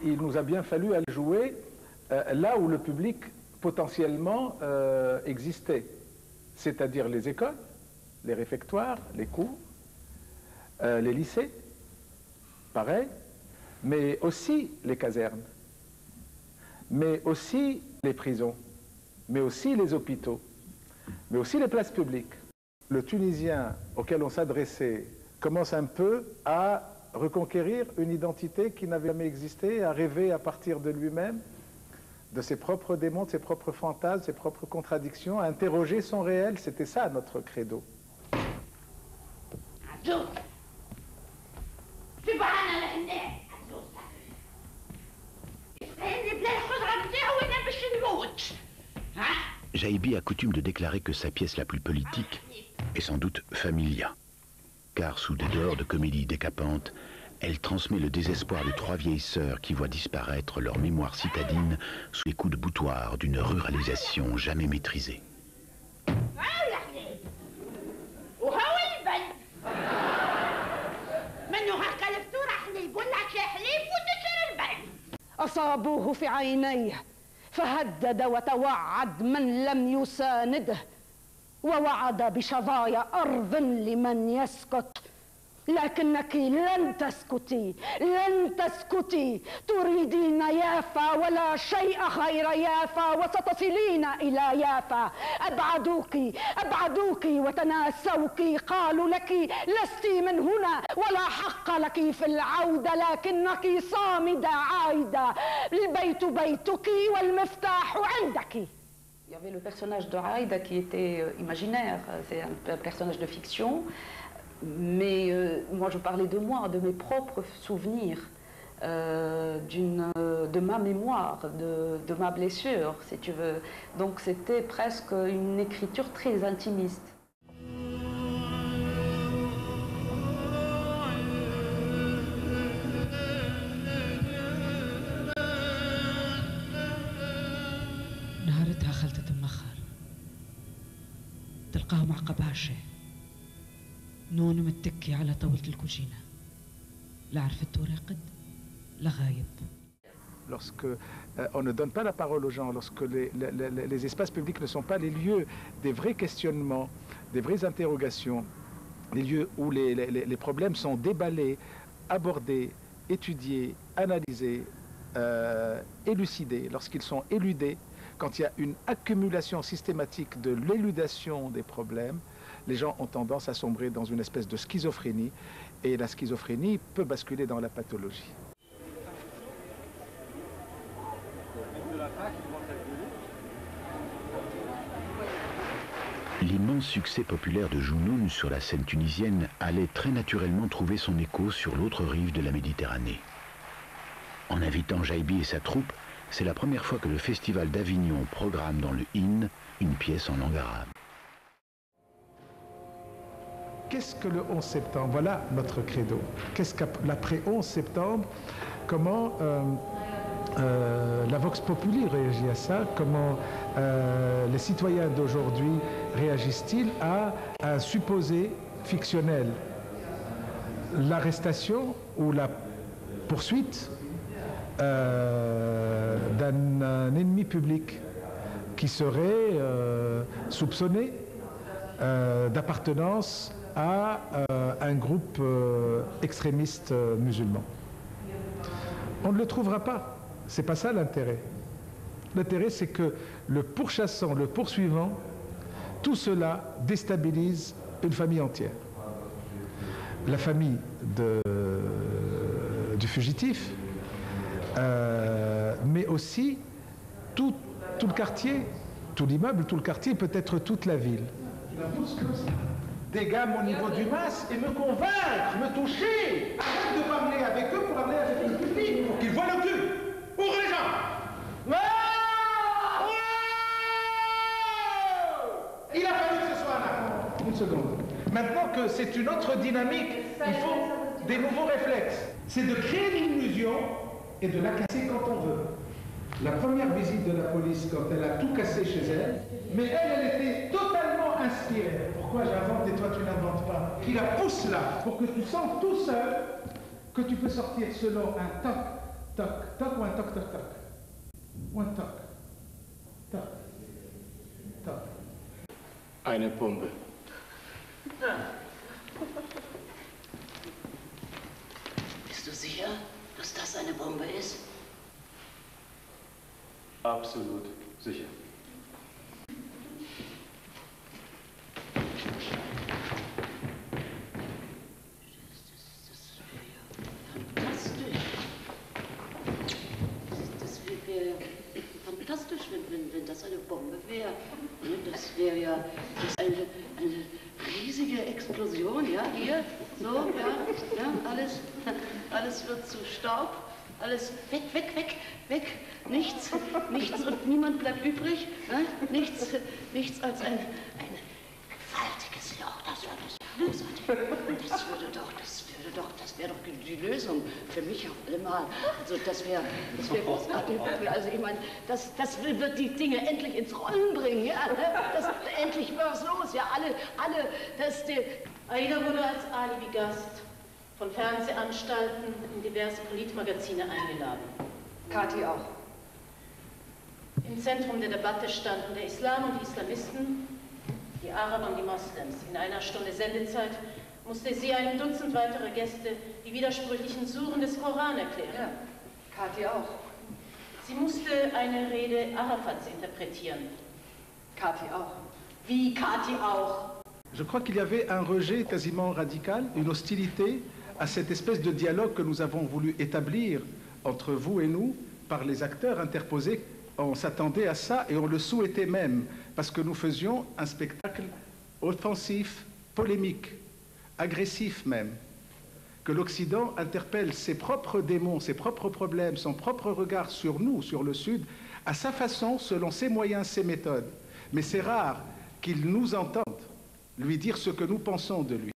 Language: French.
il nous a bien fallu aller jouer là où le public potentiellement existait, c'est-à-dire les écoles, les réfectoires, les cours, les lycées, pareil, mais aussi les casernes, mais aussi les prisons, mais aussi les hôpitaux, mais aussi les places publiques. Le Tunisien auquel on s'adressait commence un peu à reconquérir une identité qui n'avait jamais existé, à rêver à partir de lui-même, de ses propres démons, de ses propres fantasmes, ses propres contradictions, à interroger son réel. C'était ça notre credo. Jaïbi a coutume de déclarer que sa pièce la plus politique est sans doute Familia, car sous des dehors de comédie décapante, elle transmet le désespoir de trois vieilles sœurs qui voient disparaître leur mémoire citadine sous les coups de boutoir d'une ruralisation jamais maîtrisée. أصابوه في عينيه فهدد وتوعد من لم يسانده ووعد بشظايا أرض لمن يسكت لكنك لن تسكتي لن تسكتي تريدين يافا ولا شيء خير يافا وستصلين إلى يافا أبعدوك وتناسوك قالوا لك لست من هنا ولا حق لك في العودة لكنك صامدة عايدة البيت بيتك والمفتاح عندك. Il y avait le personnage de Aïda qui était imaginaire, c'est un personnage de fiction. Mais moi, je parlais de moi, de mes propres souvenirs, de ma mémoire, de ma blessure, si tu veux. Donc c'était presque une écriture très intimiste. نهارتها خلطة المخر تلقاه مع قباشة نون متكي على طاولة الكوجينة لا عرفت راقد لا غايب. Lorsque on ne donne pas la parole aux gens, lorsque les espaces publics ne sont pas les lieux des vrais questionnements, des vraies interrogations, les lieux où les problèmes sont déballés, abordés, étudiés, analysés, élucidés, lorsqu'ils sont éludés, quand il y a une accumulation systématique de l'éludation des problèmes, les gens ont tendance à sombrer dans une espèce de schizophrénie, et la schizophrénie peut basculer dans la pathologie. L'immense succès populaire de Jounoun sur la scène tunisienne allait très naturellement trouver son écho sur l'autre rive de la Méditerranée. En invitant Jaïbi et sa troupe, c'est la première fois que le Festival d'Avignon programme dans le IN une pièce en langue arabe. Qu'est-ce que le 11 septembre? Voilà notre credo. Qu'est-ce qu'après 11 septembre? Comment la Vox Populi réagit à ça? Comment les citoyens d'aujourd'hui réagissent-ils à un supposé fictionnel? L'arrestation ou la poursuite d'un ennemi public qui serait soupçonné d'appartenance à un groupe extrémiste musulman. On ne le trouvera pas. C'est pas ça l'intérêt. L'intérêt, c'est que le pourchassant, le poursuivant, tout cela déstabilise une famille entière. La famille du fugitif, mais aussi tout le quartier, tout l'immeuble, tout le quartier, peut-être toute la ville. Des gammes au niveau du masque et me convaincre, me toucher. Arrête de parler avec eux pour parler avec le public. Pour qu'ils voient le cul. Pour les gens. Il a fallu que ce soit un acte. Une seconde. Maintenant que c'est une autre dynamique, il faut des nouveaux réflexes. C'est de créer l'illusion et de la casser quand on veut. La première visite de la police, quand elle a tout cassé chez elle, mais elle était totalement inspirée. Pourquoi j'invente et toi tu n'inventes pas? Qui la pousse là, pour que tu sentes tout seul que tu peux sortir selon un toc Tac, tac ou un tac, tac, tac. Ou un tac. Tac. Tac. Eine Bombe. Bist du sicher, dass das eine Bombe ist? Absolut sicher. Das wäre fantastisch, wenn das eine Bombe wäre. Das wäre ja eine riesige Explosion, ja, hier, so, ja, alles wird zu Staub, alles weg, weg, weg, weg, nichts und niemand bleibt übrig, ne? nichts als ein gewaltiges Loch, das wäre großartig. Das wäre doch die Lösung für mich auf einmal. Also das wäre großartig. Also ich meine, das wird die Dinge endlich ins Rollen bringen, ja. Ne? Endlich was los, ja. Aida wurde als Alibi-Gast von Fernsehanstalten in diverse Politmagazine eingeladen. Kathi auch. Im Zentrum der Debatte standen der Islam und die Islamisten, die Araber und die Moslems. In einer Stunde Sendezeit musste sie einem Dutzend weiterer Gäste die widersprüchlichen Suren des Koran erklären. Ja, Kathi auch. Sie musste eine Rede Arafats interprétieren. Kathi auch. Wie Kathi auch? Je crois qu'il y avait un rejet quasiment radical, une hostilité à cette espèce de dialogue que nous avons voulu établir entre vous et nous par les acteurs interposés. On s'attendait à ça et on le souhaitait même, parce que nous faisions un spectacle offensif, polémique, agressif même, que l'Occident interpelle ses propres démons, ses propres problèmes, son propre regard sur nous, sur le Sud, à sa façon, selon ses moyens, ses méthodes. Mais c'est rare qu'il nous entende lui dire ce que nous pensons de lui.